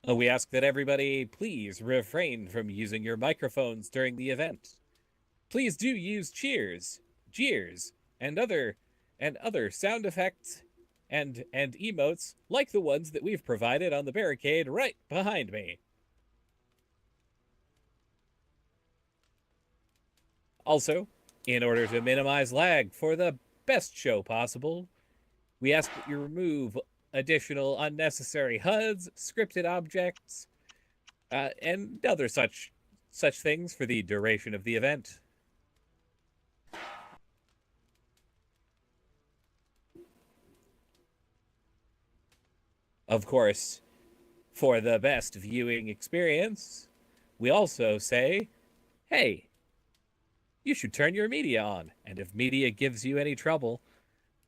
We ask that everybody please refrain from using your microphones during the event. Please do use cheers, jeers, and other sound effects and emotes like the ones that we've provided on the barricade right behind me. Also, in order to minimize lag for the best show possible, we ask that you remove additional unnecessary HUDs, scripted objects, and other such things for the duration of the event. Of course, for the best viewing experience, we also say, hey, you should turn your media on. And if media gives you any trouble,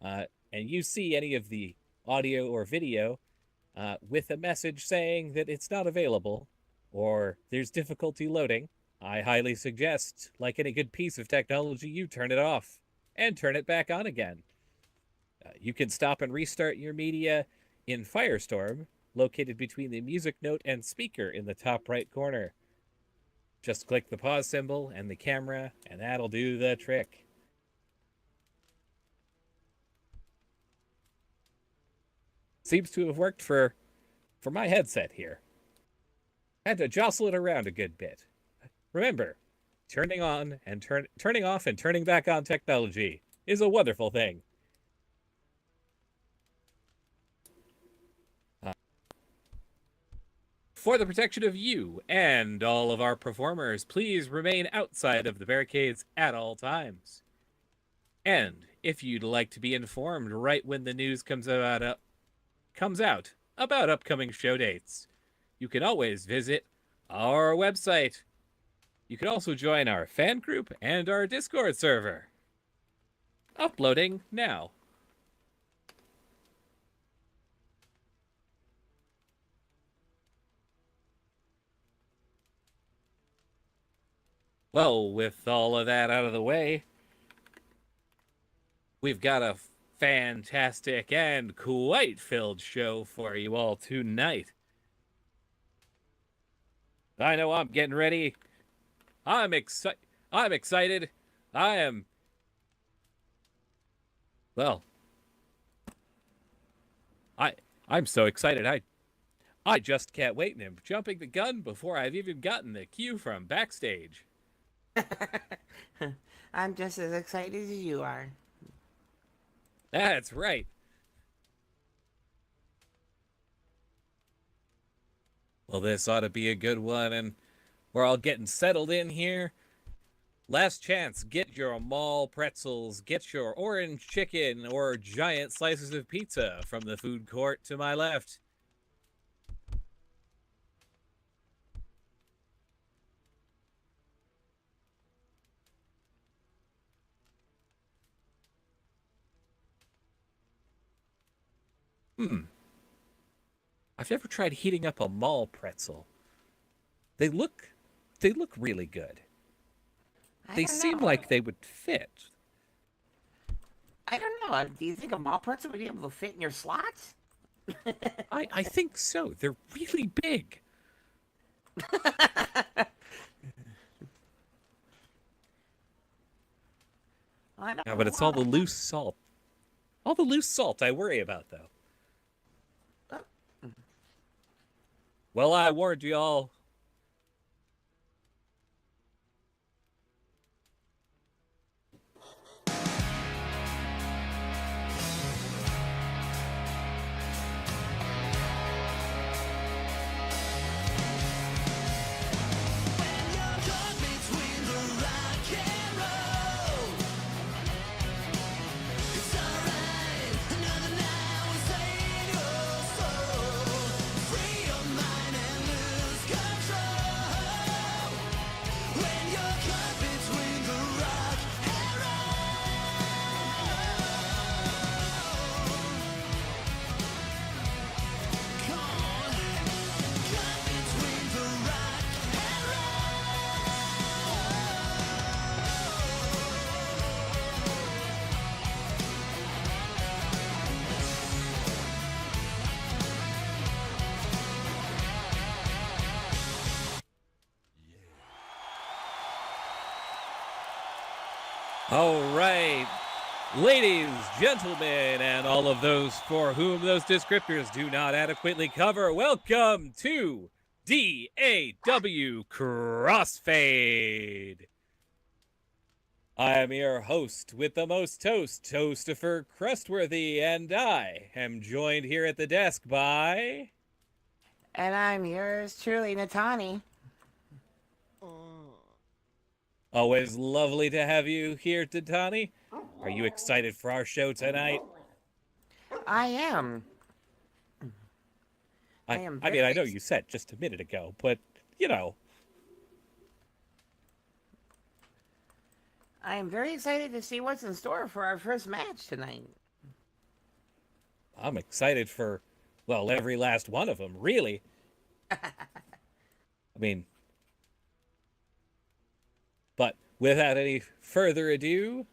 and you see any of the audio or video with a message saying that it's not available or there's difficulty loading, I highly suggest, like any good piece of technology, you turn it off and turn it back on again. You can stop and restart your media in Firestorm, located between the music note and speaker in the top right corner. Just click the pause symbol and the camera, and that'll do the trick. Seems to have worked for my headset here. Had to jostle it around a good bit. Remember, turning on and turning off and turning back on technology is a wonderful thing. For the protection of you and all of our performers, please remain outside of the barricades at all times. And if you'd like to be informed right when the news comes out about upcoming show dates, you can always visit our website. You can also join our fan group and our Discord server. Uploading now. Well, with all of that out of the way, we've got a fantastic and quite filled show for you all tonight. I know I'm getting ready. I'm excited. Well, I'm so excited. I just can't wait, and I'm jumping the gun before I've even gotten the cue from backstage. I'm just as excited as you are. That's right. Well, this ought to be a good one, and we're all getting settled in here. Last chance, get your Maul pretzels, get your orange chicken or giant slices of pizza from the food court to my left. I've never tried heating up a Maul pretzel. They look really good. They seem like they would fit. I don't know. Do you think a mall pretzel would be able to fit in your slots? I think so. They're really big. I don't Yeah, but it's all the loose salt. All the loose salt I worry about, though. Well, I warned you all. All right, ladies, gentlemen, and all of those for whom those descriptors do not adequately cover, welcome to DAW Crossfade. I am your host with the most toast, Toastifer Crustworthy, and I am joined here at the desk by... And I'm yours truly, Natani. Always lovely to have you here, Tatani. Are you excited for our show tonight? I am. I mean, I know you said just a minute ago, but, you know. I am very excited to see what's in store for our first match tonight. I'm excited for, well, every last one of them, really. I mean, but without any further ado,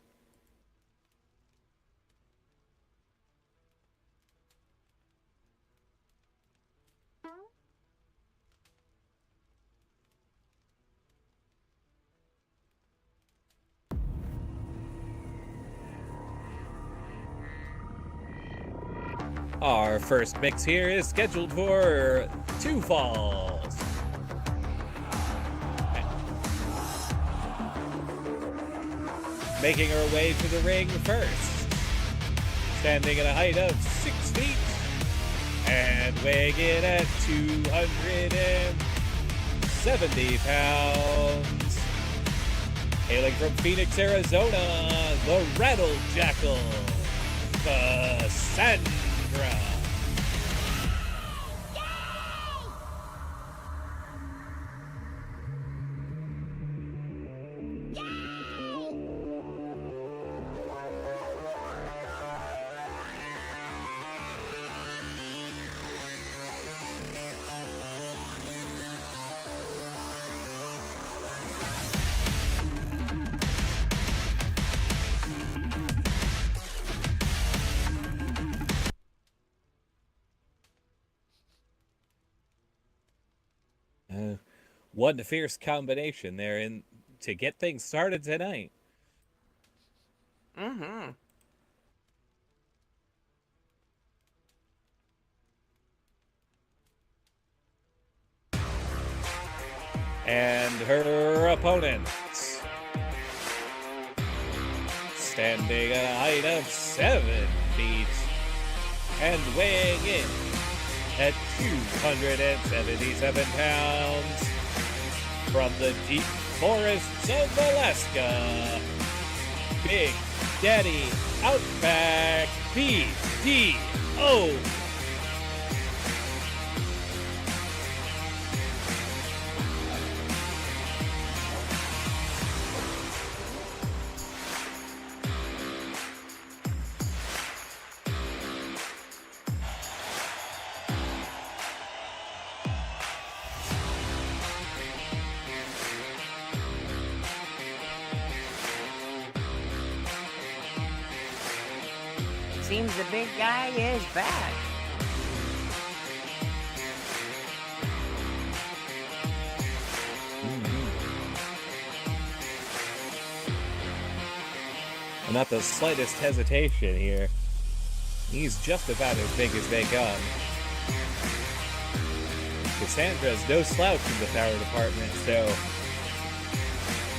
our first mix here is scheduled for 2 falls. Making her way to the ring first, standing at a height of 6 feet and weighing in at 270 pounds. Hailing from Phoenix, Arizona, the Rattle Jackal, Cassandra. One fierce combination there in to get things started tonight. Mm-hmm. And her opponents, standing at a height of 7 feet and weighing in at 277 pounds, from the deep forests of Alaska, Big Daddy Outback BDO. Seems the big guy is back. Not the slightest hesitation here. He's just about as big as they come. Cassandra's no slouch in the power department, so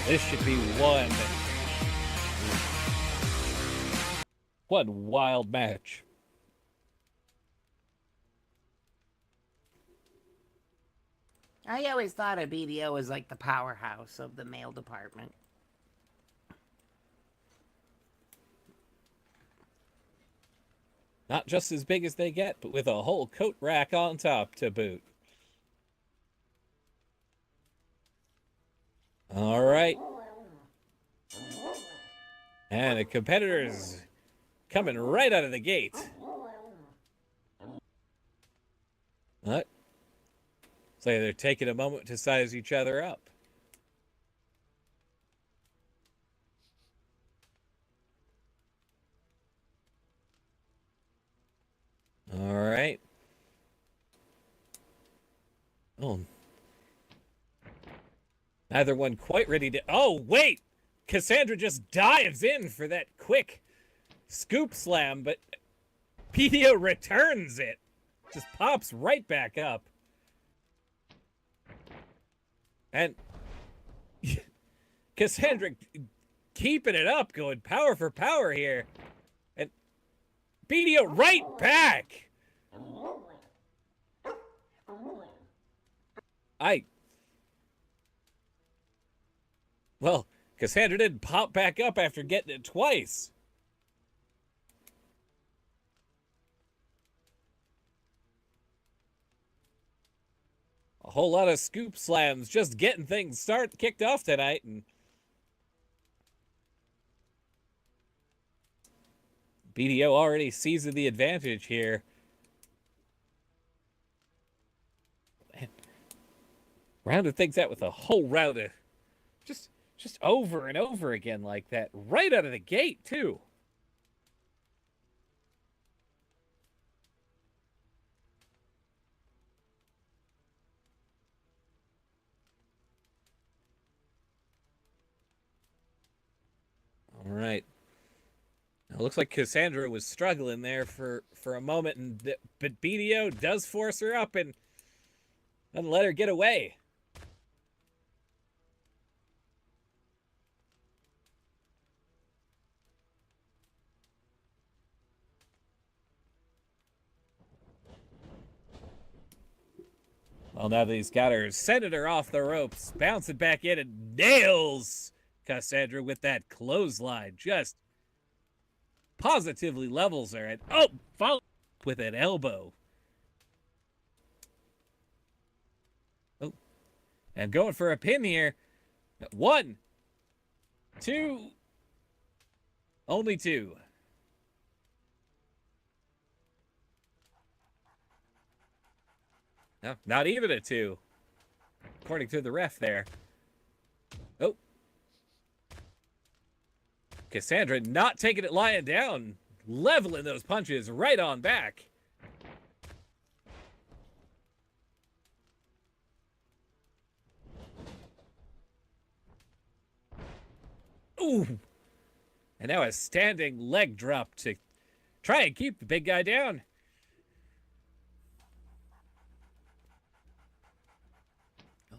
this should be one wild match. I always thought a BDO was like the powerhouse of the male department. Not just as big as they get, but with a whole coat rack on top to boot. All right. And the competitors coming right out of the gate. What? So they're taking a moment to size each other up. All right. Oh. Neither one quite ready to... Oh, wait! Cassandra just dives in for that quick scoop slam, but BDO returns it. Just pops right back up. And Cassandra keeping it up, going power for power here. And BDO right back. Well, Cassandra didn't pop back up after getting it twice. A whole lot of scoop slams, just getting things kicked off tonight, and BDO already seizing the advantage here. Man, rounded things out with a whole round of just over and over again like that, right out of the gate too. All right. It looks like Cassandra was struggling there for a moment, but BDO does force her up and let her get away. Well, now that he's got her, sending her off the ropes, bouncing back in and nails Cassandra with that clothesline. Just positively levels her. And follow with an elbow. Oh, and going for a pin here. 1, 2, only 2. No, not even a 2, according to the ref there. Oh. Cassandra not taking it lying down, leveling those punches right on back. Ooh. And now a standing leg drop to try and keep the big guy down.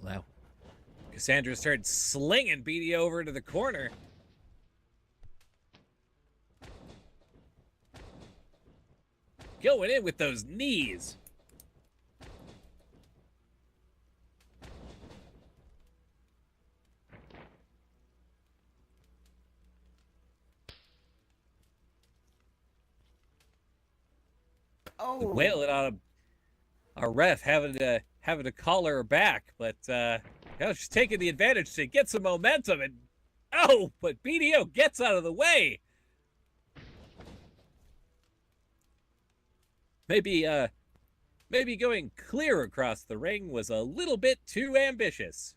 Wow. Cassandra started slinging BD over to the corner. Going in with those knees. Oh. Wailing on our ref having to call her back, but she's taking the advantage to get some momentum, and but BDO gets out of the way. Maybe going clear across the ring was a little bit too ambitious.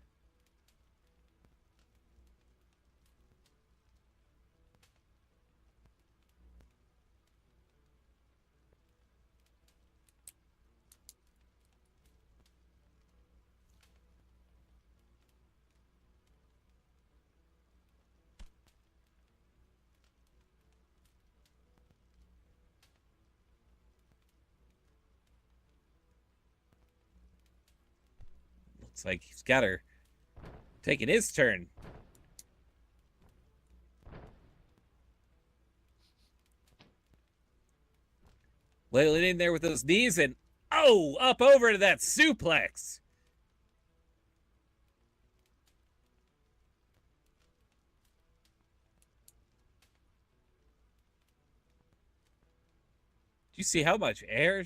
Looks like he's got her taking his turn. Wailing in there with those knees and up over to that suplex. Do you see how much air?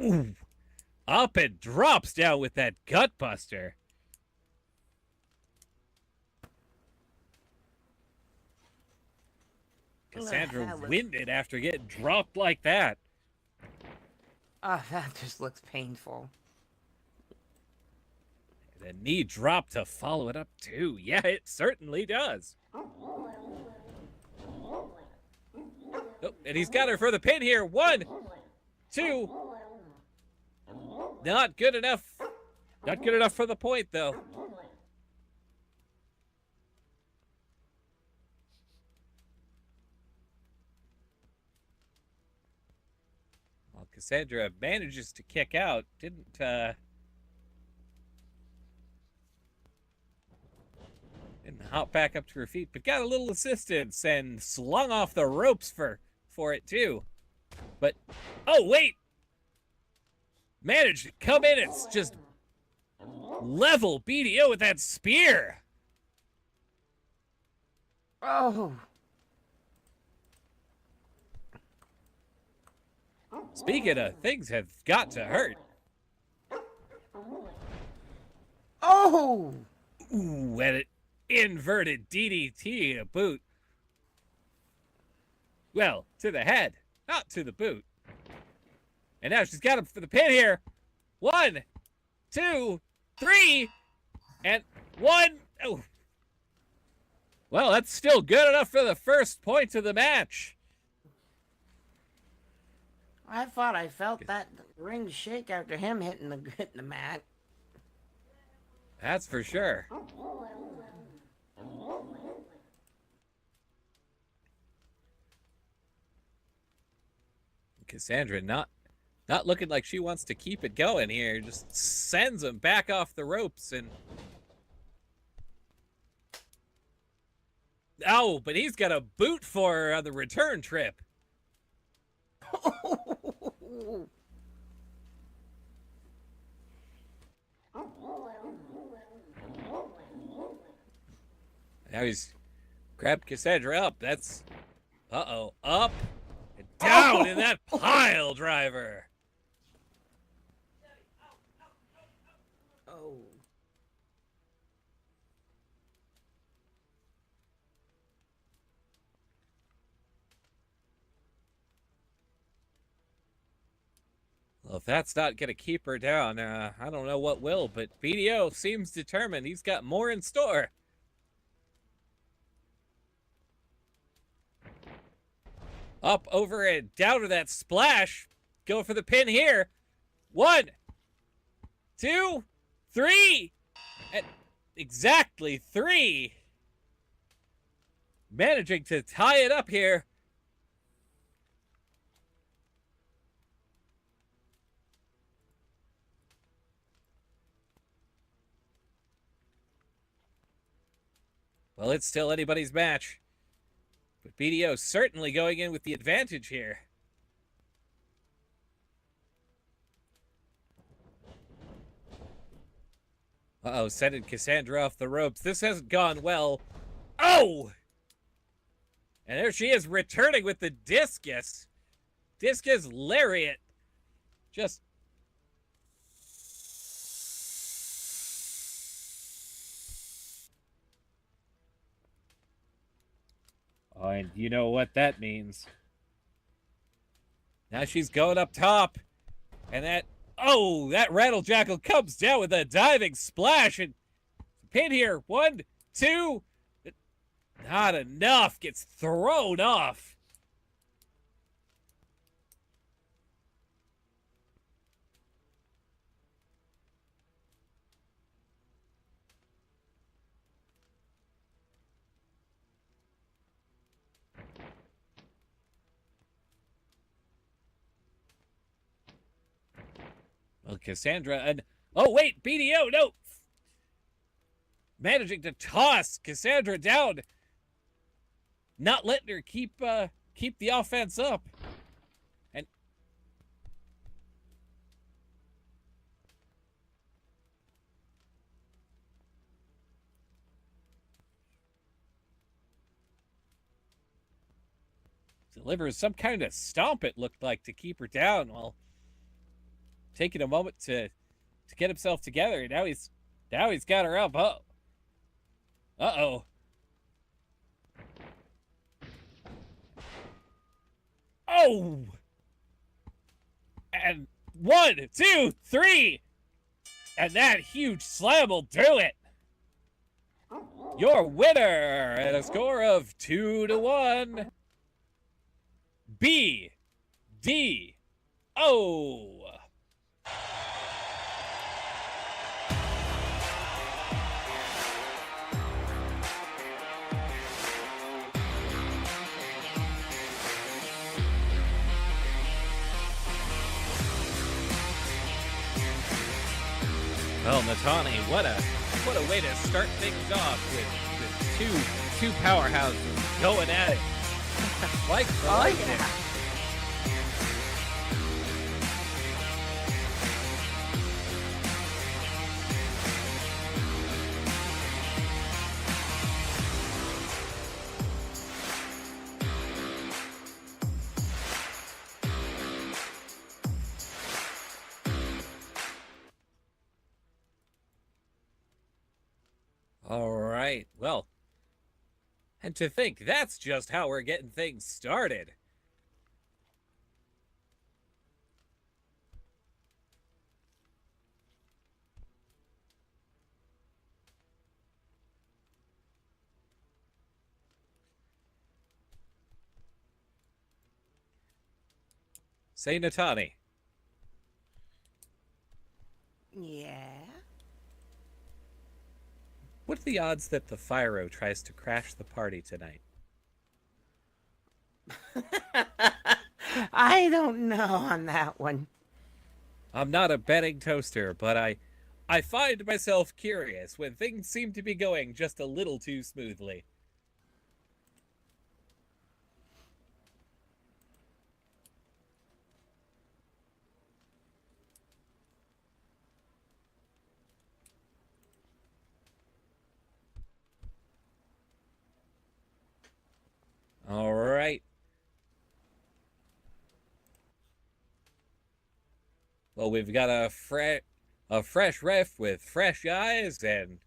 Ooh, up and drops down with that gut buster. Cassandra winded after getting dropped like that. Oh, that just looks painful. The knee drop to follow it up too. Yeah, it certainly does. Oh, and he's got her for the pin here. 1, 2. Not good enough. Not good enough for the point, though. Well, Cassandra manages to kick out. Didn't hop back up to her feet, but got a little assistance and slung off the ropes for it, too. But, oh, wait! Managed to come in and just level BDO with that spear. Oh. Speaking of things have got to hurt. Oh! Ooh, and an inverted DDT to boot. Well, to the head, not to the boot. And now she's got him for the pin here. 1, 2, 3, and 1. Oh. Well, that's still good enough for the first point of the match. I thought I felt that ring shake after him hitting the mat. That's for sure. Cassandra not looking like she wants to keep it going here. Just sends him back off the ropes and... Oh, but he's got a boot for her on the return trip. Now he's grabbed Cassandra up. That's... Uh-oh. Up and down in that pile driver. Oh. Well, if that's not going to keep her down, I don't know what will, but BDO seems determined. He's got more in store. Up, over, and down to that splash. Go for the pin here. 1, 2, 3. And exactly 3. Managing to tie it up here. Well, it's still anybody's match. But BDO certainly going in with the advantage here. Uh-oh, sending Cassandra off the ropes. This hasn't gone well. Oh! And there she is, returning with the discus. Discus lariat. Just... Oh, and you know what that means. Now she's going up top. And that... Oh, that rattle jackal comes down with a diving splash. And pin here. 1, 2. Not enough. Gets thrown off. Well, Cassandra and... Oh, wait, BDO, no! Managing to toss Cassandra down. Not letting her keep the offense up. And... delivers some kind of stomp, it looked like, to keep her down while taking a moment to get himself together. Now he's got her up. Oh. Uh-oh. Oh! And 1, 2, 3! And that huge slam will do it! Your winner at a score of 2-1. B D O. Well, Natani, what a way to start things off with two powerhouses going at it. Like for like yeah. it. All right, well, and to think that's just how we're getting things started. Say, Natani. Yeah? What are the odds that the Fyro tries to crash the party tonight? I don't know on that one. I'm not a betting toaster, but I find myself curious when things seem to be going just a little too smoothly. All right. Well, we've got a fresh ref with fresh eyes and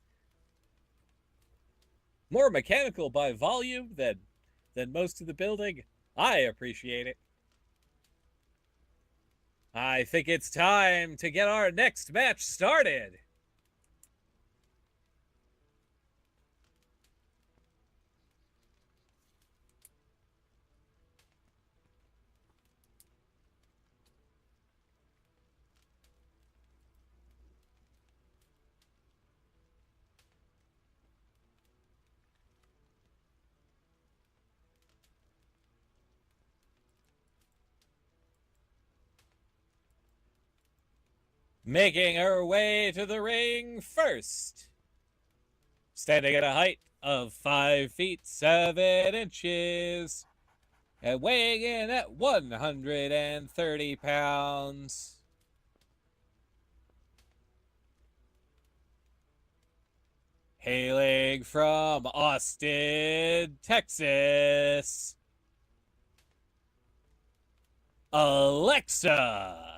more mechanical by volume than most of the building. I appreciate it. I think it's time to get our next match started. Making her way to the ring first. Standing at a height of 5 feet 7 inches. And weighing in at 130 pounds. Hailing from Austin, Texas. Alexa.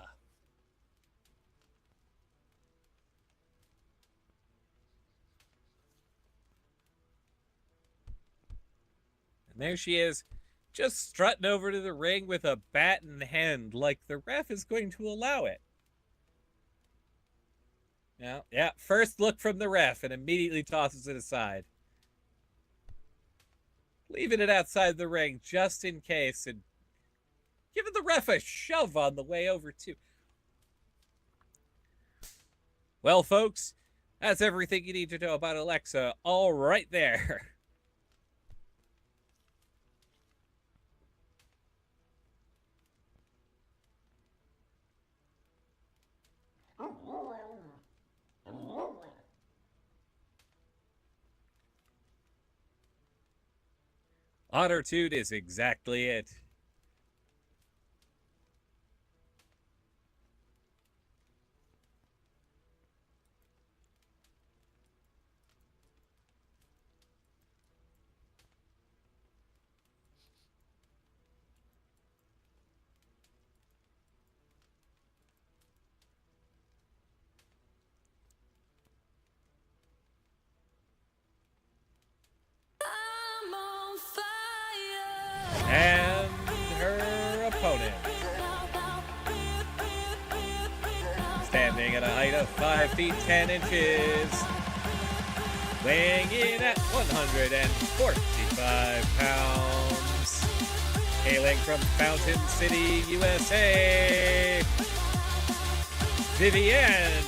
And there she is, just strutting over to the ring with a bat in hand like the ref is going to allow it. Now, yeah, first look from the ref and immediately tosses it aside. Leaving it outside the ring just in case and giving the ref a shove on the way over too. Well, folks, that's everything you need to know about Alexa all right there. Ottertude is exactly it. And her opponent, standing at a height of 5 feet 10 inches, weighing in at 145 pounds, Hailing from Fountain City, USA, Vivienne.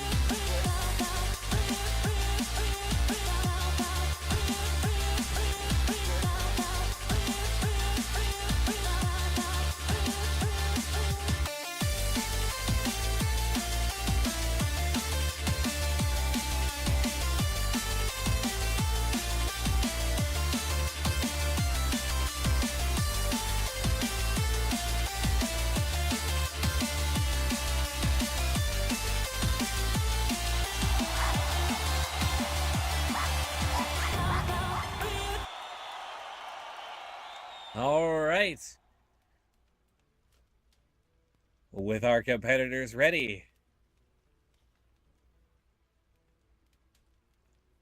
All right. With our competitors ready.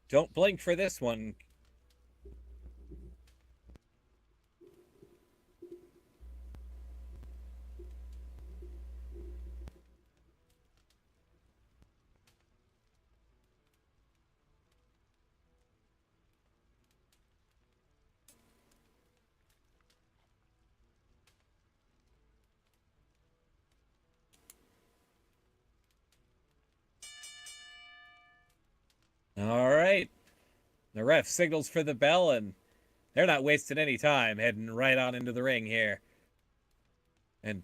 Don't blink for this one. All right. The ref signals for the bell, and they're not wasting any time, heading right on into the ring here. And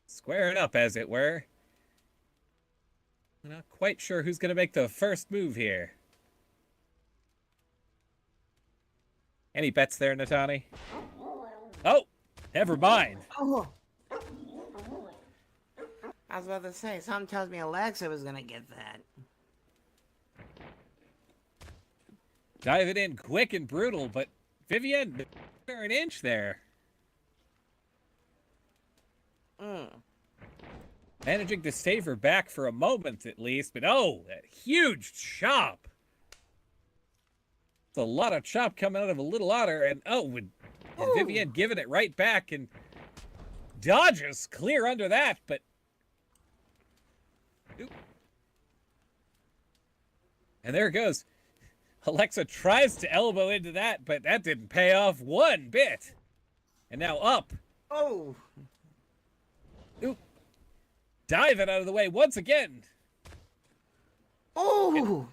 squaring up, as it were. I'm not quite sure who's going to make the first move here. Any bets there, Natani? Oh, never mind. Oh. I was about to say, something tells me Alexa was gonna get that. Diving in quick and brutal, but Vivienne, an inch there. Managing to save her back for a moment at least, but oh, that huge chop. It's a lot of chop coming out of a little otter, and oh, and Vivienne giving it right back and dodges clear under that, but and there it goes. Alexa tries to elbow into that, but that didn't pay off one bit. And now up. Oh. Oop. Diving out of the way once again. Oh.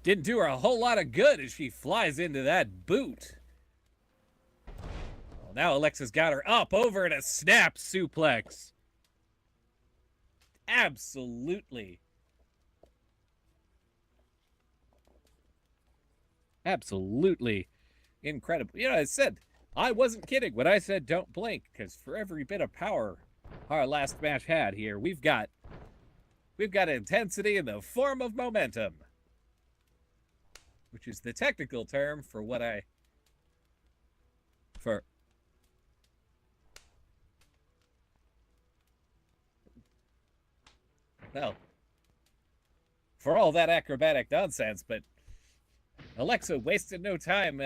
Didn't do her a whole lot of good as she flies into that boot. Well, now Alexa's got her up over in a snap suplex. Absolutely. Absolutely incredible. You know, I said, I wasn't kidding when I said don't blink, because for every bit of power our last match had here, we've got intensity in the form of momentum, which is the technical term for what well, for all that acrobatic nonsense, but Alexa wasted no time.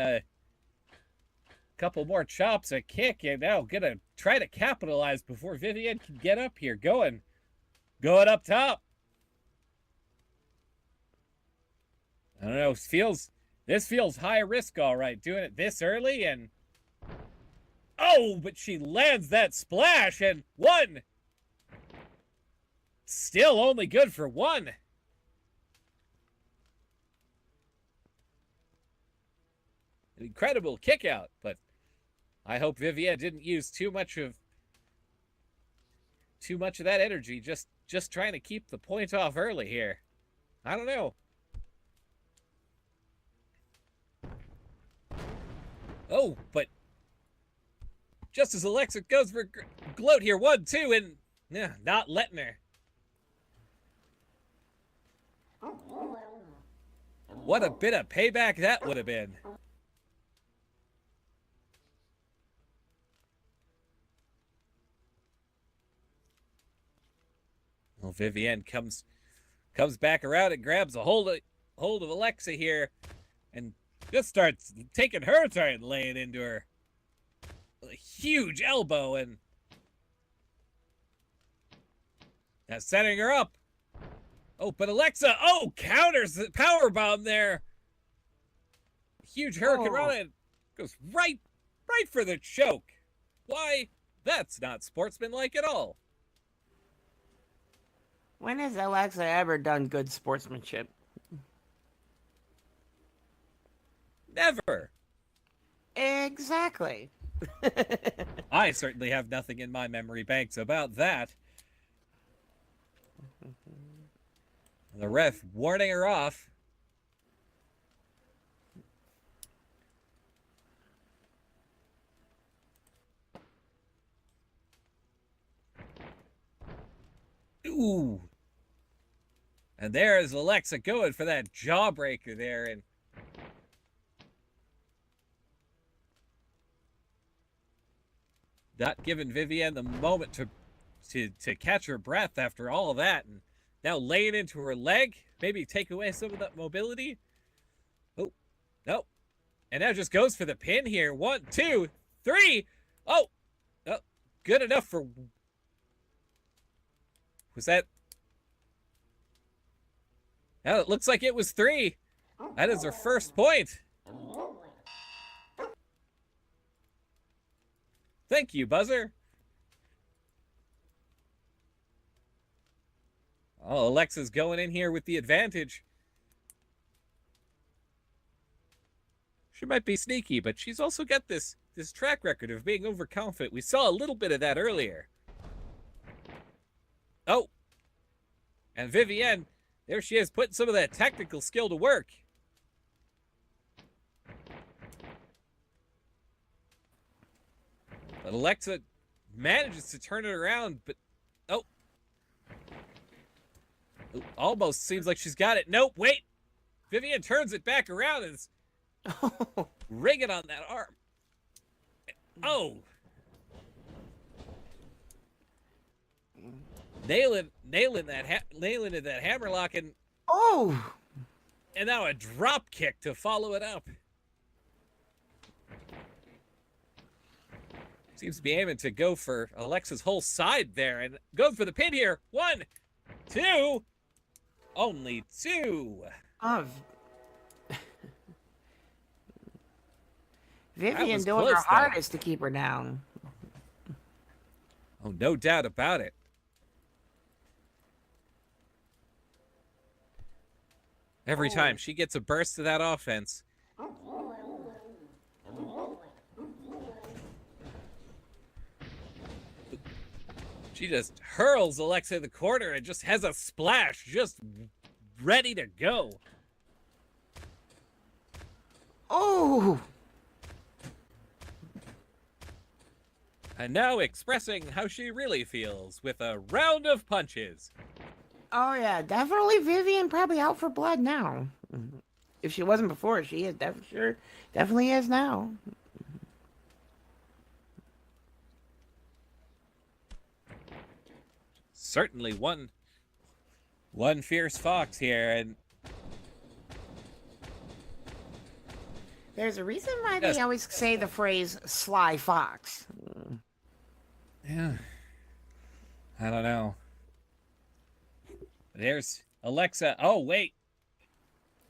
Couple more chops, a kick, and now gonna try to capitalize before Vivienne can get up here. Going up top. I don't know. This feels high risk, all right. Doing it this early, and oh, but she lands that splash, and one. Still only good for one. An incredible kick out, but I hope Vivienne didn't use too much of that energy just trying to keep the point off early here. I don't know. Oh, but just as Alexa goes for gloat here, 1, 2, and not letting her. What a bit of payback that would have been. Well, Vivienne comes back around and grabs a hold of Alexa here, and just starts taking her turn, laying into her. A huge elbow, and now setting her up. Oh, but Alexa, counters the powerbomb there. huge hurricane Oh. run and goes right for the choke. Why? That's not sportsmanlike at all. When has Alexa ever done good sportsmanship? Never. Exactly. I certainly have nothing in my memory banks about that. The ref warning her off. Ooh. And there's Alexa going for that jawbreaker there, and not giving Vivienne the moment to catch her breath after all of that, and now laying into her leg, maybe take away some of that mobility. Oh, no. And now just goes for the pin here. 1, 2, 3. Oh, good enough for... Was that... Now it looks like it was 3. That is her first point. Thank you, Buzzer. Oh, Alexa's going in here with the advantage. She might be sneaky, but she's also got this track record of being overconfident. We saw a little bit of that earlier. Oh. And Vivienne, there she is, putting some of that technical skill to work. But Alexa manages to turn it around, but... Oh. Almost seems like she's got it. Nope, wait. Vivienne turns it back around and is ringing on that arm. Oh. Nailing that hammerlock, and Oh. and now a drop kick to follow it up. Seems to be aiming to go for Alexa's whole side there, and goes for the pin here. 1, 2, only 2. Oh. Vivian was doing close, her though. hardest to keep her down. Oh, no doubt about it. Every time she gets a burst of that offense. She just hurls Alexa in the corner and just has a splash just ready to go. Oh. And now expressing how she really feels with a round of punches. Oh yeah, definitely Vivian probably out for blood now. If she wasn't before, she is definitely is now. Certainly one fierce fox here, and There's a reason why Yes. they always say the phrase "sly fox." yeah, I don't know. There's Alexa. Oh, wait.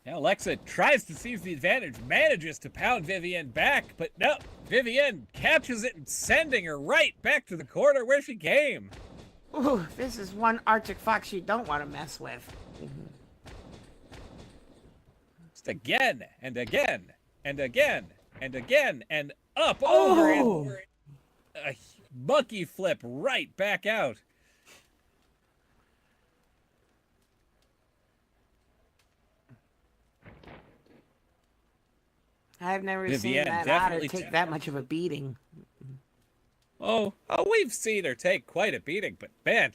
Now Alexa tries to seize the advantage, manages to pound Vivienne back, but no, Vivienne catches it and sending her right back to the corner where she came. Ooh, this is one Arctic fox you don't want to mess with. Just again and again and again and again and up over and over. A monkey flip right back out. I've never Vivienne seen that otter definitely take that much of a beating. Oh, we've seen her take quite a beating, but man,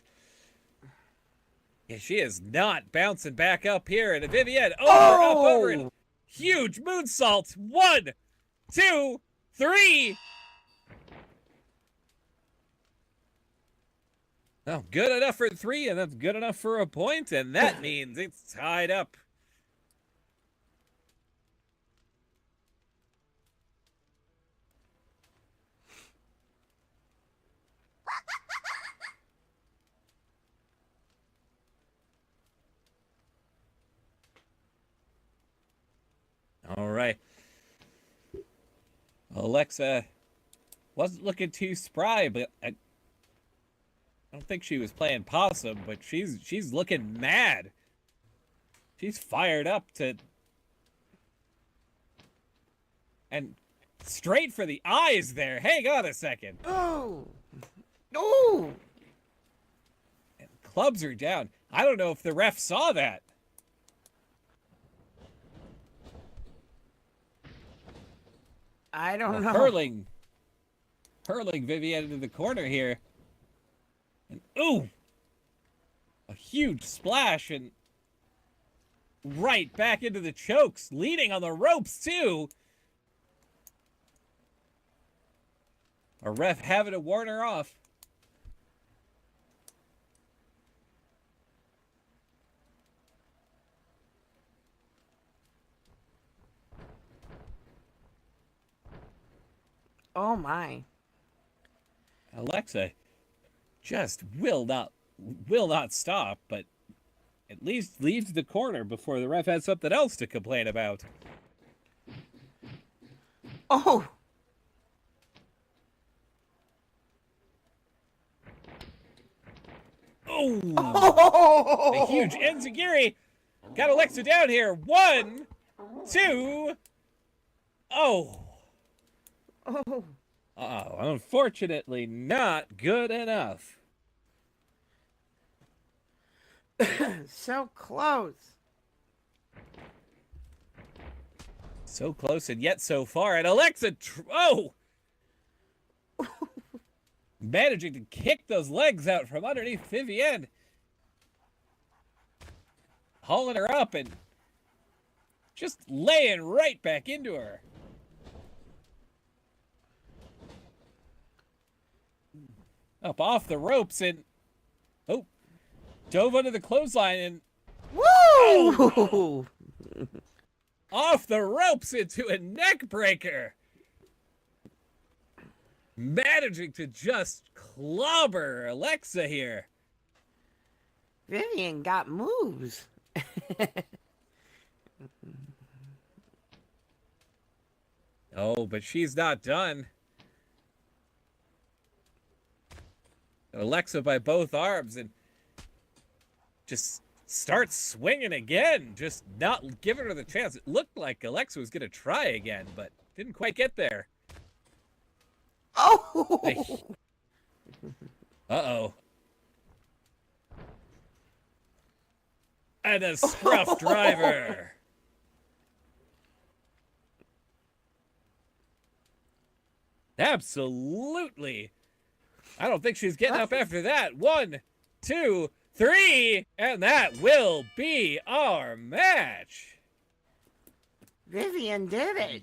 yeah, she is not bouncing back up here. And Vivienne up over, and huge moonsault. 1, 2, 3. Oh, good enough for 3, and that's good enough for a point, and that means it's tied up. All right. Alexa wasn't looking too spry, but I don't think she was playing possum, but she's looking mad. She's fired up to... And straight for the eyes there. Hang on a second. Oh! No! And clubs are down. I don't know if the ref saw that. I don't know. Hurling Vivian into the corner here. And ooh! A huge splash and right back into the chokes, leaning on the ropes too. A ref having to warn her off. Oh my. Alexa just will not stop, but at least leaves the corner before the ref has something else to complain about. Oh! Oh! A huge enziguri got Alexa down here. 1, 2. Oh. Oh. Oh, unfortunately not good enough. So close. So close and yet so far. And Alexa, managing to kick those legs out from underneath Vivienne. Hauling her up and just laying right back into her. Up off the ropes and dove under the clothesline and woo! Off the ropes into a neck breaker. Managing to just clobber Alexa here. Vivian got moves. Oh, but she's not done. Alexa by both arms and just starts swinging again. Just not giving her the chance. It looked like Alexa was going to try again, but didn't quite get there. Oh! Uh-oh. And a scruff driver. Absolutely. I don't think she's getting up after that. 1, 2, 3, and that will be our match. Vivian did it.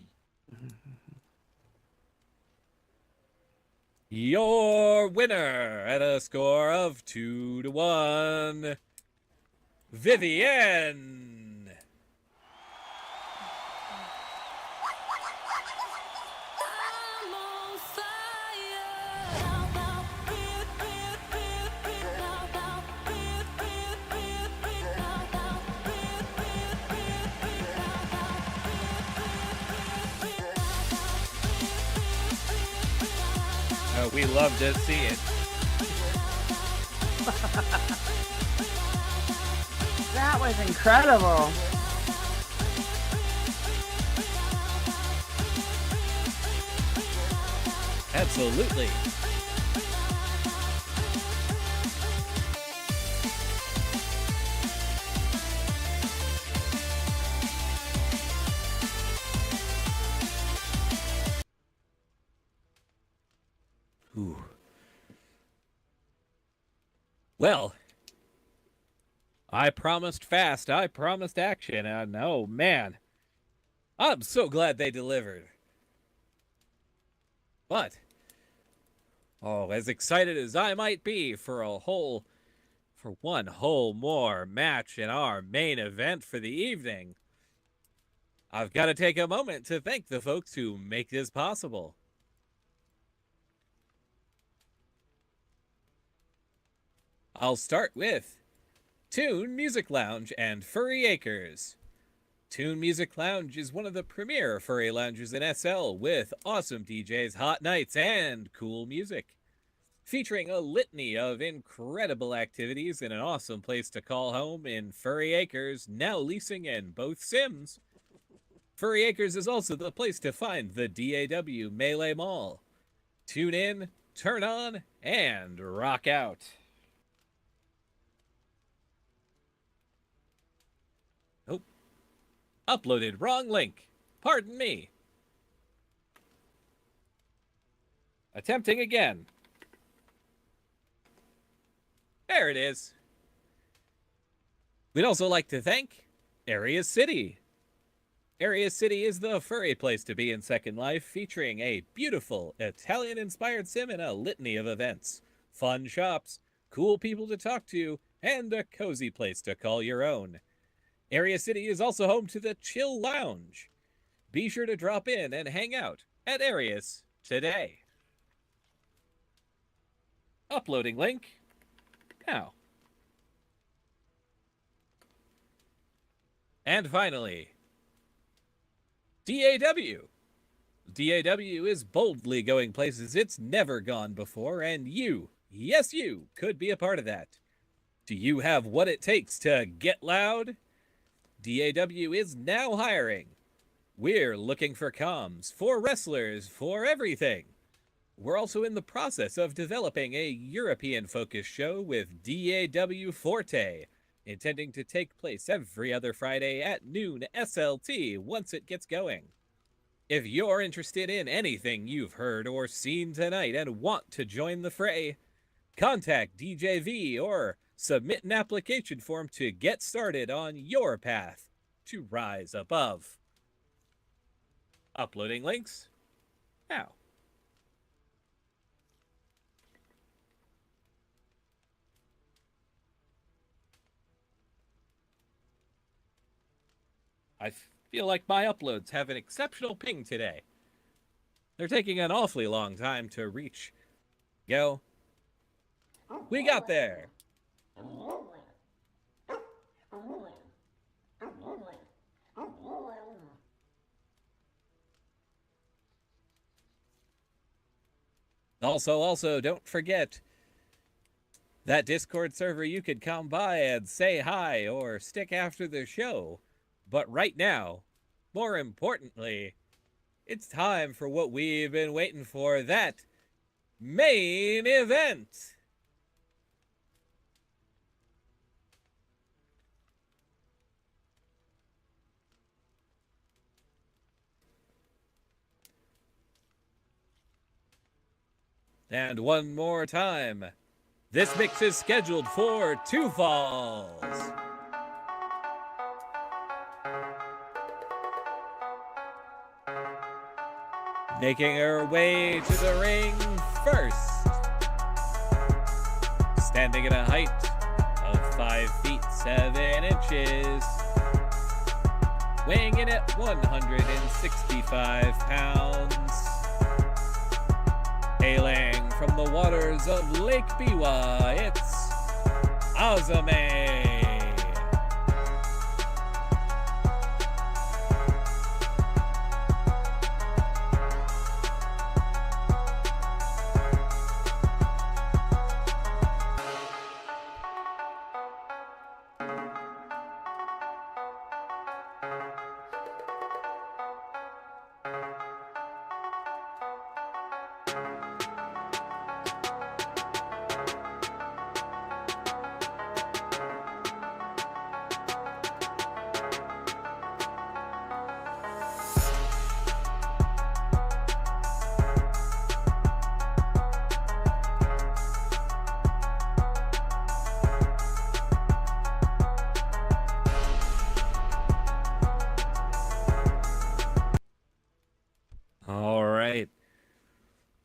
Your winner at a score of 2-1, Vivienne. We love to see it. That was incredible. Absolutely. Ooh. Well, I promised fast, I promised action, and oh man, I'm so glad they delivered. But, as excited as I might be for one whole more match in our main event for the evening, I've got to take a moment to thank the folks who make this possible. I'll start with Tune Music Lounge and Furry Acres. Tune Music Lounge is one of the premier furry lounges in SL with awesome DJs, hot nights, and cool music. Featuring a litany of incredible activities and an awesome place to call home in Furry Acres, now leasing in both Sims. Furry Acres is also the place to find the DAW Melee Maul. Tune in, turn on, and rock out. Oh, uploaded wrong link. Pardon me. Attempting again. There it is. We'd also like to thank Area City. Area City is the furry place to be in Second Life, featuring a beautiful Italian-inspired sim and a litany of events, fun shops, cool people to talk to, and a cozy place to call your own. Area City is also home to the Chill Lounge. Be sure to drop in and hang out at Arius today. Uploading link now. And finally, DAW. DAW is boldly going places it's never gone before, and you, yes you, could be a part of that. Do you have what it takes to get loud? DAW is now hiring. We're looking for comms, for wrestlers, for everything. We're also in the process of developing a European-focused show with DAW Forte, intending to take place every other Friday at noon SLT once it gets going. If you're interested in anything you've heard or seen tonight and want to join the fray, contact DJV or submit an application form to get started on your path to rise above. Uploading links now. I feel like my uploads have an exceptional ping today. They're taking an awfully long time to reach. Go. We got there. Also, don't forget that Discord server you could come by and say hi or stick after the show. But right now, more importantly, it's time for what we've been waiting for, that main event. And one more time, this mix is scheduled for 2 falls. Making her way to the ring first, standing at a height of 5 feet 7 inches, weighing in at 165 pounds, hailing from the waters of Lake Biwa, it's Azame.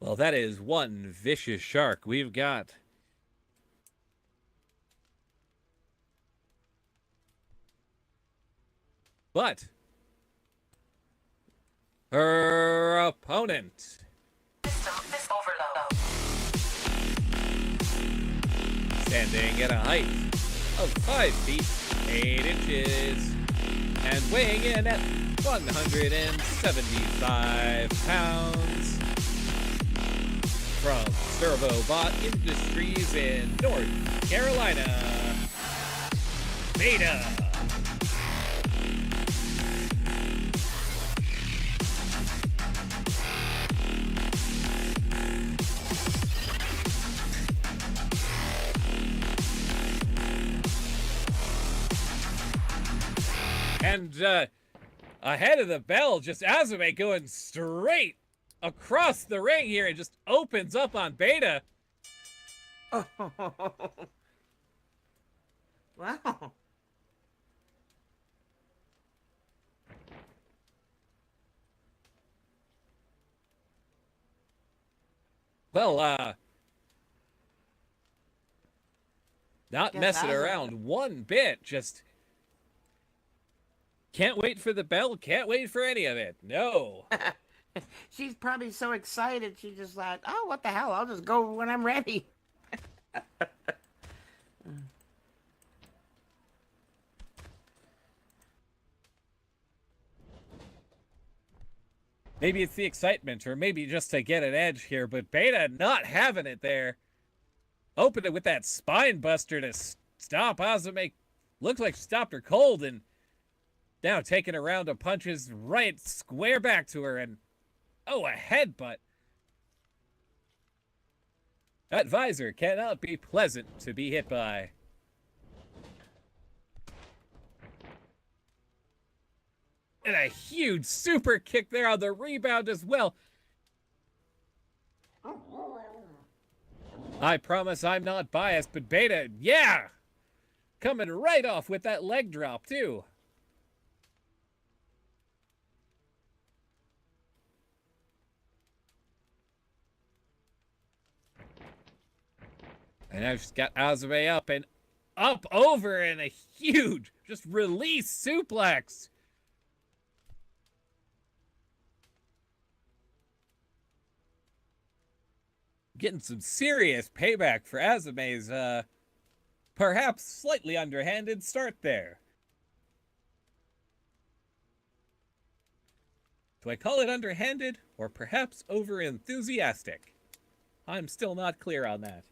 Well, that is one vicious shark we've got. But her opponent, standing at a height of 5 feet 8 inches, And weighing in at 175 pounds, from Servobot Industries in North Carolina, Beta. And ahead of the bell, just Azame going straight across the ring here. It just opens up on Beta. Oh. Wow. Well, not messing around one bit. Just can't wait for the bell. Can't wait for any of it. No. She's probably so excited. She's just like, oh, what the hell? I'll just go when I'm ready. Maybe it's the excitement, or maybe just to get an edge here, but Beta not having it there. Opened it with that spine buster to stop Azame. Looks like she stopped her cold, and now taking a round of punches right square back to her, and oh, a headbutt. That visor cannot be pleasant to be hit by. And a huge super kick there on the rebound as well. I promise I'm not biased, but Beta, yeah! Coming right off with that leg drop, too. And now she's got Azame up and up over, and a huge, just release suplex. Getting some serious payback for Azame's, perhaps slightly underhanded start there. Do I call it underhanded, or perhaps over-enthusiastic? I'm still not clear on that.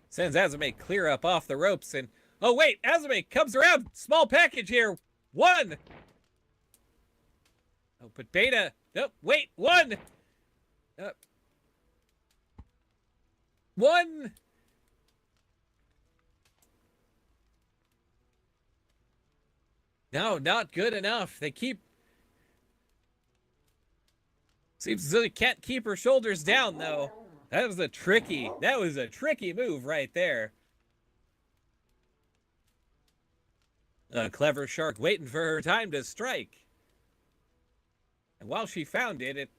Sends Azame clear up off the ropes, and oh wait, Azame comes around. Small package here. One. Oh, but Beta. Oh, wait, one. One. No, not good enough. They keep. Seems as though they can't keep her shoulders down, though. That was a tricky move right there. A clever shark waiting for her time to strike. And while she found it, it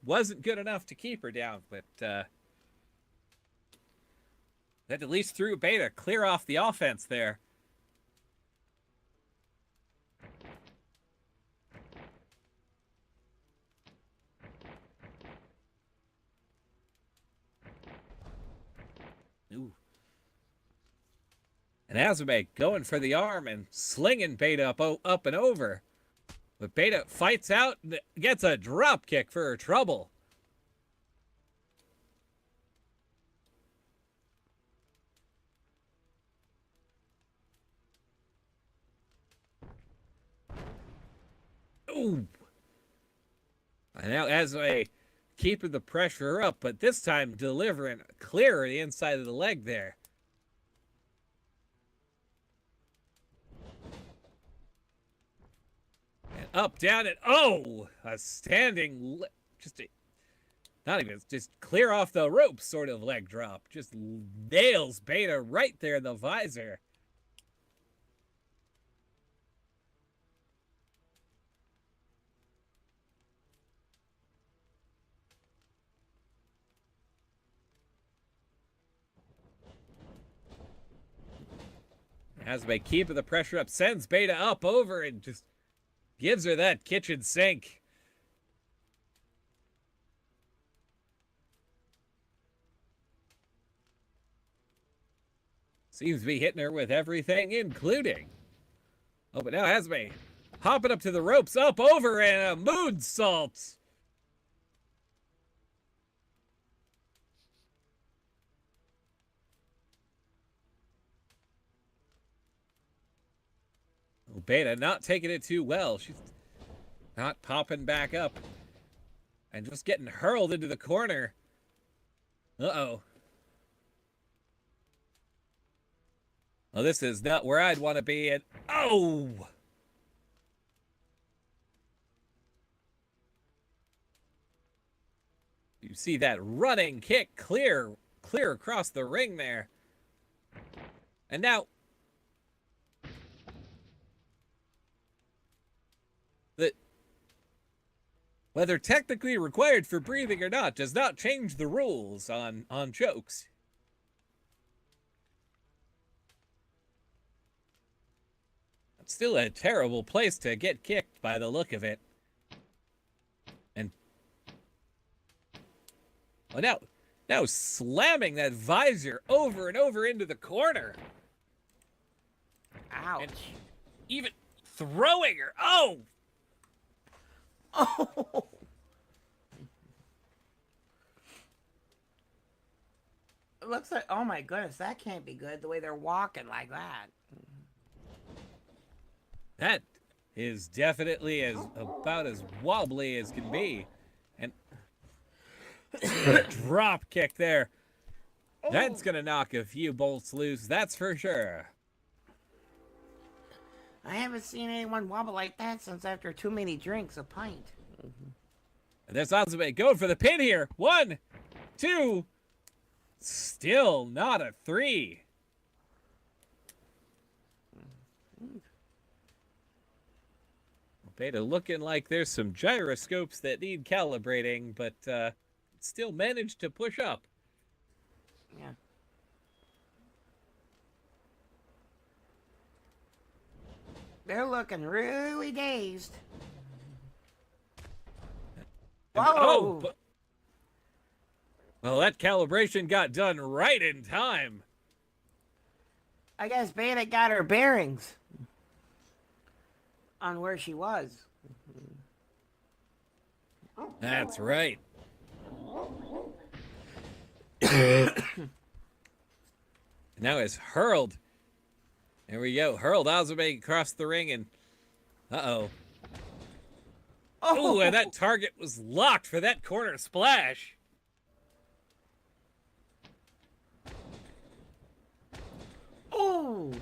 wasn't good enough to keep her down, but that at least threw Beta clear off the offense there. Ooh. And Azame going for the arm and slinging Beta up and over. But Beta fights out and gets a drop kick for her trouble. Ooh. And now Azame keeping the pressure up, but this time delivering clear the inside of the leg there. And up, down, and oh! A standing, not even, just clear off the rope sort of leg drop. Just nails Beta right there in the visor. Azube keeping the pressure up, sends Beta up over and just gives her that kitchen sink. Seems to be hitting her with everything, including. Oh, but now Azube hopping up to the ropes, up over, and a moonsault. Beta not taking it too well. She's not popping back up. And just getting hurled into the corner. Uh-oh. Well, this is not where I'd want to be. And oh! You see that running kick clear across the ring there. And now whether technically required for breathing or not does not change the rules on chokes. It's still a terrible place to get kicked by the look of it. And well, now slamming that visor over and over into the corner. Ouch. And even throwing her. Oh! Oh! It looks like, oh my goodness, that can't be good, the way they're walking like that. That is definitely about as wobbly as can be. And drop kick there. That's going to knock a few bolts loose, that's for sure. I haven't seen anyone wobble like that since after too many drinks a pint. And there's Azube going for the pin here. 1, 2. Still not a 3. Beta looking like there's some gyroscopes that need calibrating, but still managed to push up. Yeah. They're looking really dazed. Whoa! Oh, well, that calibration got done right in time. I guess Beta got her bearings on where she was. That's right. Now it's hurled. There we go. Hurled Azube across the ring and... Uh-oh. Oh, and that target was locked for that corner splash. Oh!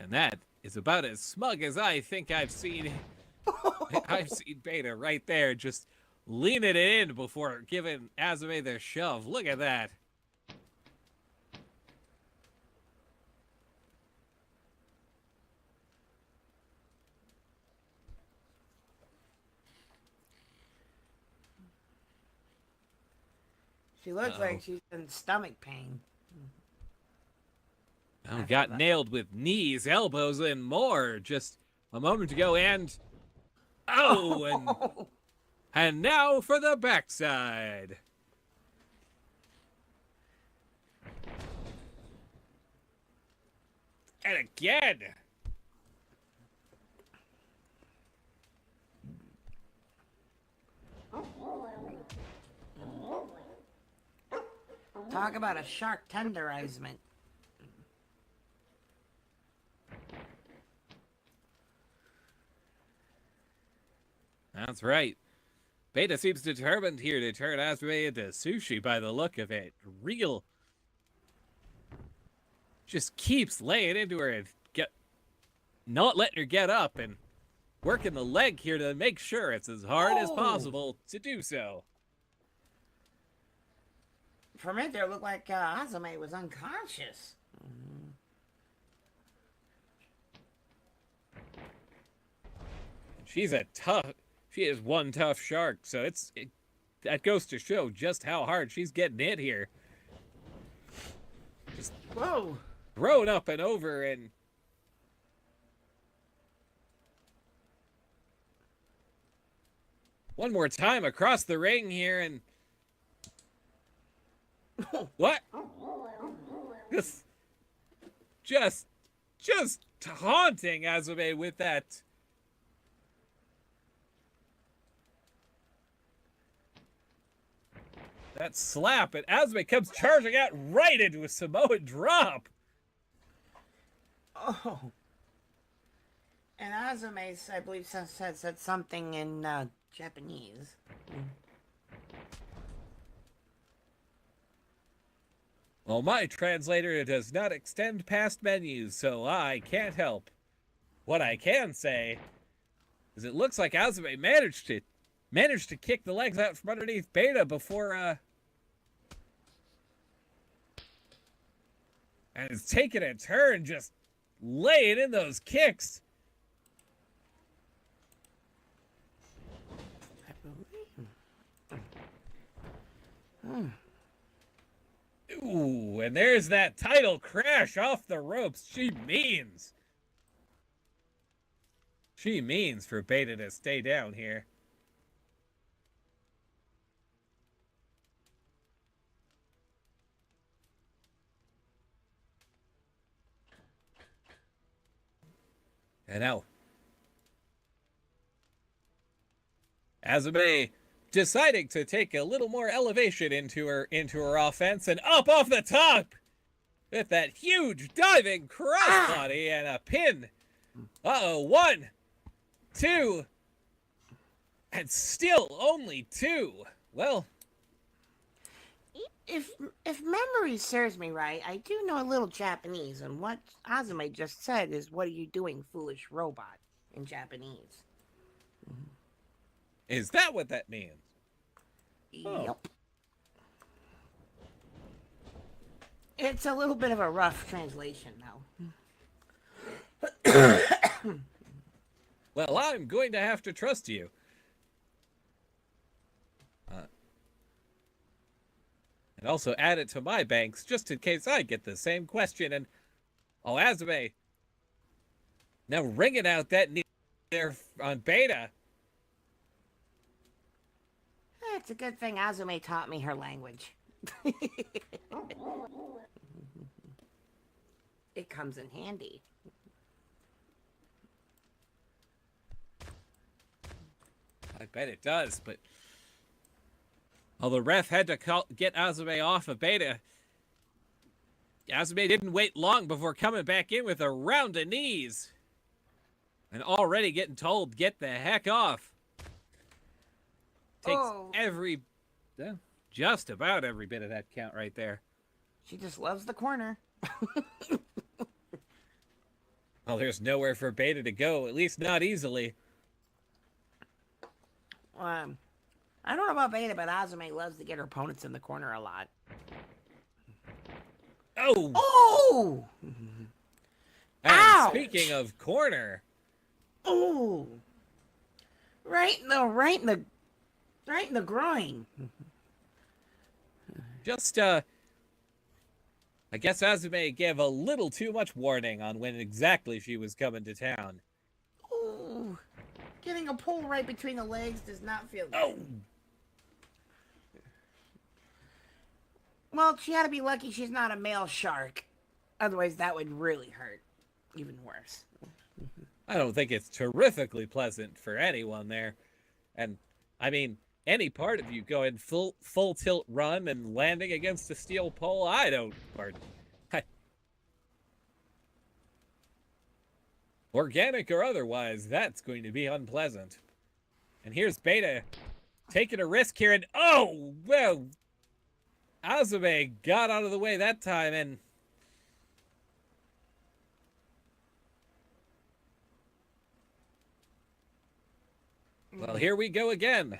And that is about as smug as I think I've seen. I've seen Beta right there, just leaning it in before giving Azube the shove. Look at that. She looks like she's in stomach pain. Oh, got nailed with knees, elbows, and more just a moment ago, and... Oh, and now for the backside. And again. Talk about a shark tenderizement. That's right. Beta seems determined here to turn Azube into sushi by the look of it. Real. Just keeps laying into her and not letting her get up and working the leg here to make sure it's as hard as possible to do so. For a minute there, it looked like Azube was unconscious. She's a tough... She is one tough shark, so that goes to show just how hard she's getting hit here. Just Whoa. thrown up and over, and one more time across the ring here, and what? Just taunting Azube with that. That slap, and Azube comes charging out right into a Samoan drop. Oh. And Azume, I believe, said something in Japanese. Well, my translator does not extend past menus, so I can't help. What I can say is it looks like Azume managed to kick the legs out from underneath Beta before and is taking a turn, just laying in those kicks. Ooh, and there's that title crash off the ropes. She means for Beta to stay down here. And now, Azube deciding to take a little more elevation into her offense, and up off the top with that huge diving crossbody and a pin. Uh-oh, 1, 2, and still only 2. Well, if memory serves me right, I do know a little Japanese, and what Azume just said is, "What are you doing, foolish robot?" in Japanese. is that what that means? Oh. Yep. It's a little bit of a rough translation, though. Well, I'm going to have to trust you. And also add it to my banks, just in case I get the same question. And, oh, Azube, now ringing out that knee there on Beta. It's a good thing Azume taught me her language. It comes in handy. I bet it does, but... well, the ref had to get Azube off of Beta. Azube didn't wait long before coming back in with a round of knees. And already getting told, get the heck off. Takes just about every bit of that count right there. She just loves the corner. Well, there's nowhere for Beta to go, at least not easily. I don't know about Beta, but Azume loves to get her opponents in the corner a lot. Oh! Oh! And ouch! Speaking of corner. Oh! Right in the groin. Just, I guess Azume gave a little too much warning on when exactly she was coming to town. Ooh. Getting a pull right between the legs does not feel good. Oh! Well, she had to be lucky she's not a male shark. Otherwise, that would really hurt. Even worse. I don't think it's terrifically pleasant for anyone there. And, I mean, any part of you going full tilt run and landing against a steel pole, organic or otherwise, that's going to be unpleasant. And here's Beta taking a risk here, and oh, well, Azume got out of the way that time, and well, here we go again.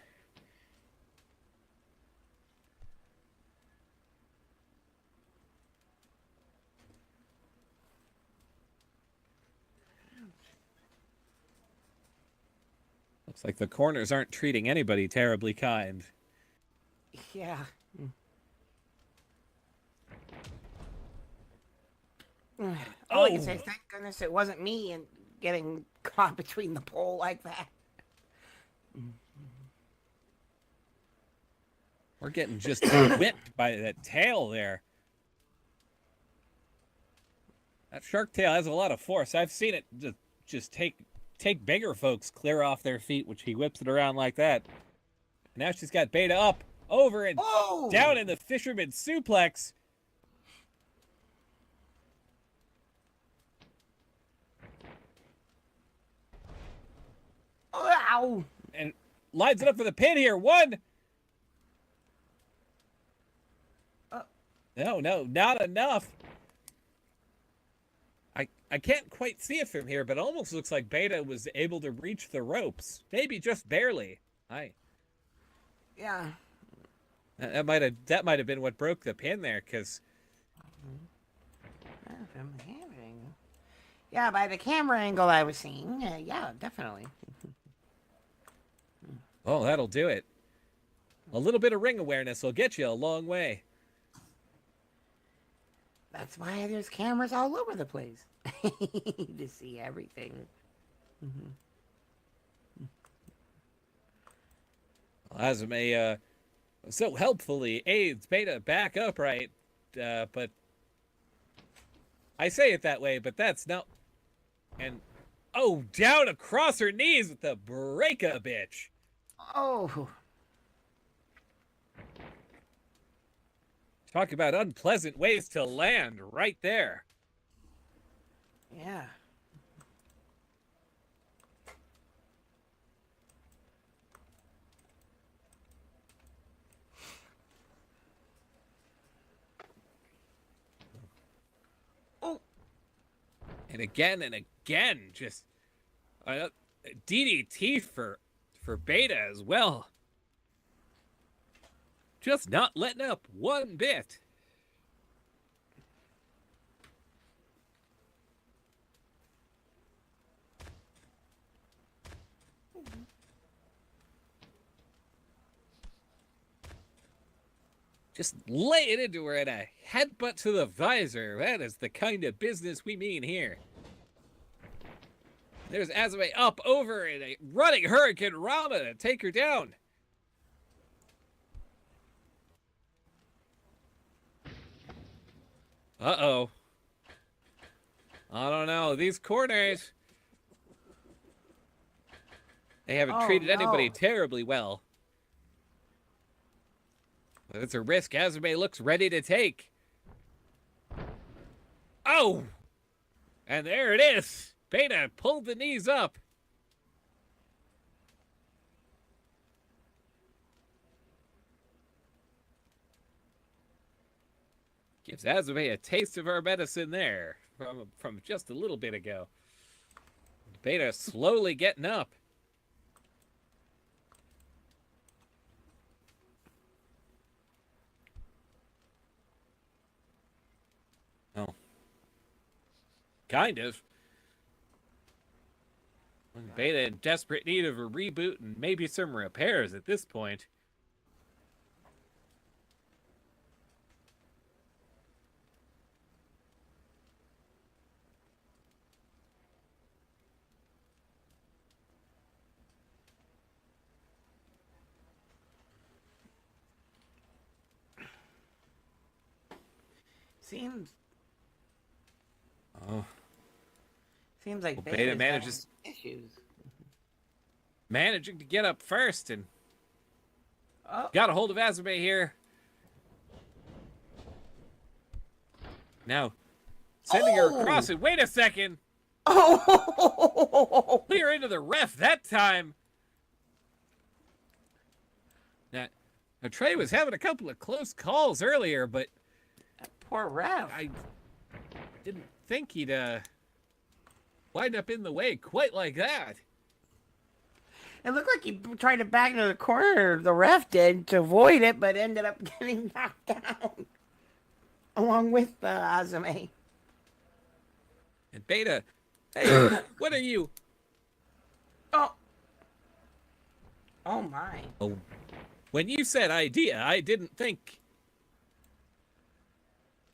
It's like the corners aren't treating anybody terribly kind. Yeah. All I can say is thank goodness it wasn't me and getting caught between the pole like that. We're getting just whipped by that tail there. That shark tail has a lot of force. I've seen it just take bigger folks clear off their feet, which he whips it around like that. Now she's got Beta up, over, and down in the fisherman suplex. Ow! And lines it up for the pin here. One. No, not enough. I can't quite see it from here, but it almost looks like Beta was able to reach the ropes. Maybe just barely. Yeah. That might have been what broke the pin there, because From the camera angle. Yeah, by the camera angle I was seeing, yeah, definitely. oh, that'll do it. A little bit of ring awareness will get you a long way. That's why there's cameras all over the place. To see everything. Azame so helpfully aids Beta back upright, but I say it that way, but that's not. And down across her knees with the break-a bitch. Oh. Talk about unpleasant ways to land right there. Yeah. Oh. And again, just DDT for Beta as well. Just not letting up one bit. Just lay it into her and a headbutt to the visor. That is the kind of business we mean here. There's Azame up, over, and a running Hurricane Rama to take her down. Uh-oh. I don't know. These corners, they haven't treated anybody terribly well. But it's a risk Azame looks ready to take. Oh! And there it is. Beta pulled the knees up. Gives Azame a taste of our medicine there from just a little bit ago. Beta slowly getting up. Oh. Kind of. Beta in desperate need of a reboot and maybe some repairs at this point. Seems like Beta manages issues. Managing to get up first and got a hold of Azame here. Now sending her across, and wait a second. Clear into the ref that time. Now Trey was having a couple of close calls earlier, but that poor ref. I didn't think he'd wind up in the way quite like that. It looked like he tried to back into the corner, the ref did, to avoid it, but ended up getting knocked down. Along with Azame. And Beta, hey, what are you? Oh. Oh my. Oh, when you said idea, I didn't think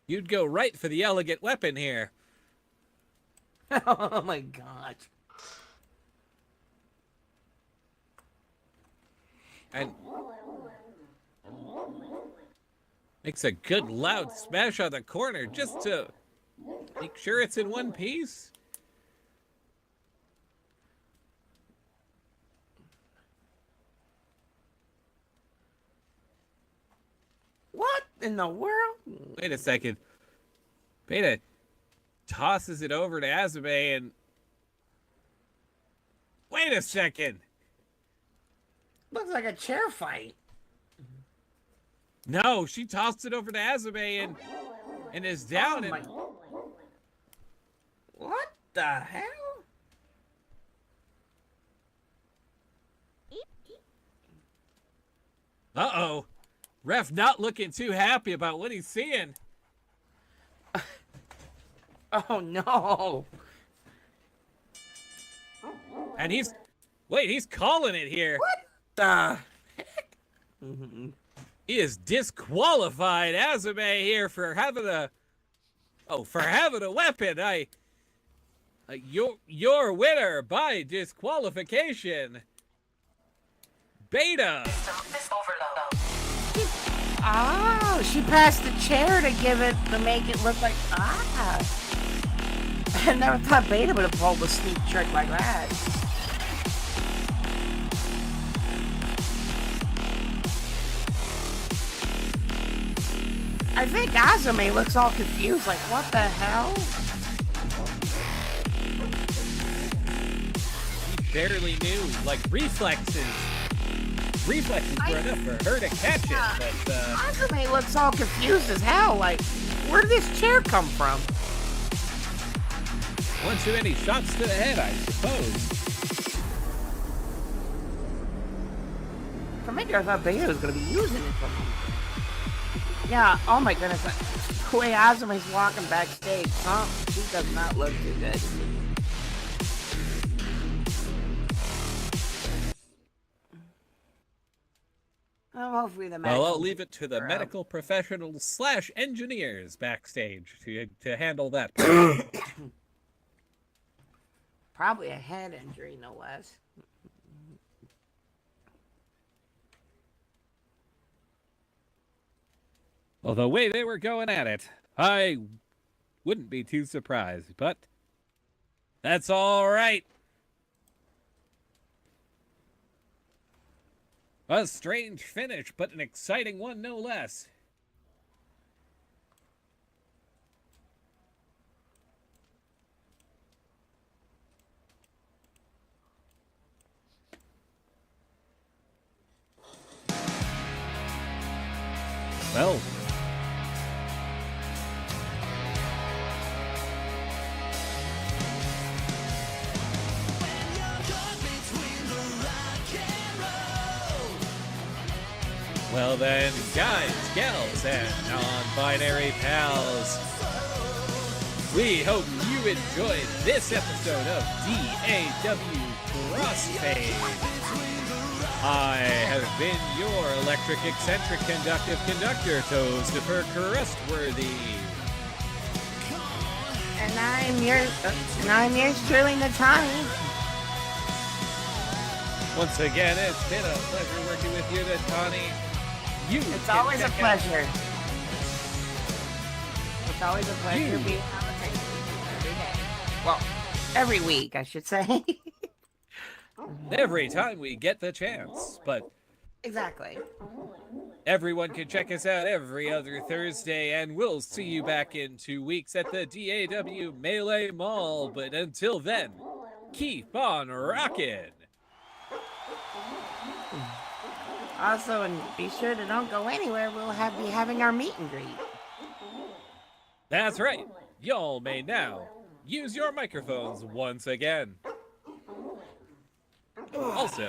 you'd go right for the elegant weapon here. Oh my god. And makes a good loud smash on the corner just to make sure it's in one piece. What in the world? Wait a second. Beta tosses it over to Azube and... Wait a second. Looks like a chair fight. No, she tossed it over to Azube and is down. Oh my... What the hell? Uh-oh. Ref not looking too happy about what he's seeing. Oh no. And he's calling it here. What the heck? He is disqualified Azube here for having a weapon. Your winner by disqualification. Beta. Oh, she passed the chair to make it look like I never thought Beta would have pulled a sneak trick like that. I think Azumi looks all confused, like, what the hell? He barely knew, like, reflexes. Reflexes were enough for her to catch it, but, Azumi looks all confused as hell, like, where did this chair come from? one too many shots to the head, I suppose. For me, I thought Beta was going to be using it for me. Yeah, oh my goodness. The way Azumi's walking backstage, huh? She does not look too good. Well, hopefully the medical... Well, I'll leave it to the medical professionals / engineers backstage to handle that. Probably a head injury, no less. Well, the way they were going at it, I wouldn't be too surprised, but that's all right. A strange finish, but an exciting one no less. Well, well then, guys, gals, and non-binary pals, we hope you enjoyed this episode of DAW Crossfade. I have been your electric, eccentric, conductive conductor, Toastifer Crustworthy. And I'm yours truly, Natani. Once again, it's been a pleasure working with you, Natani. It's always a pleasure. It's always a pleasure being on the table every day. Well, every week, I should say. Every time we get the chance, but exactly. everyone can check us out every other Thursday, and we'll see you back in 2 weeks at the DAW Melee Mall. But until then, keep on rocking. Also, and be sure to don't go anywhere. We'll be having our meet and greet. That's right. Y'all may now use your microphones once again. Also,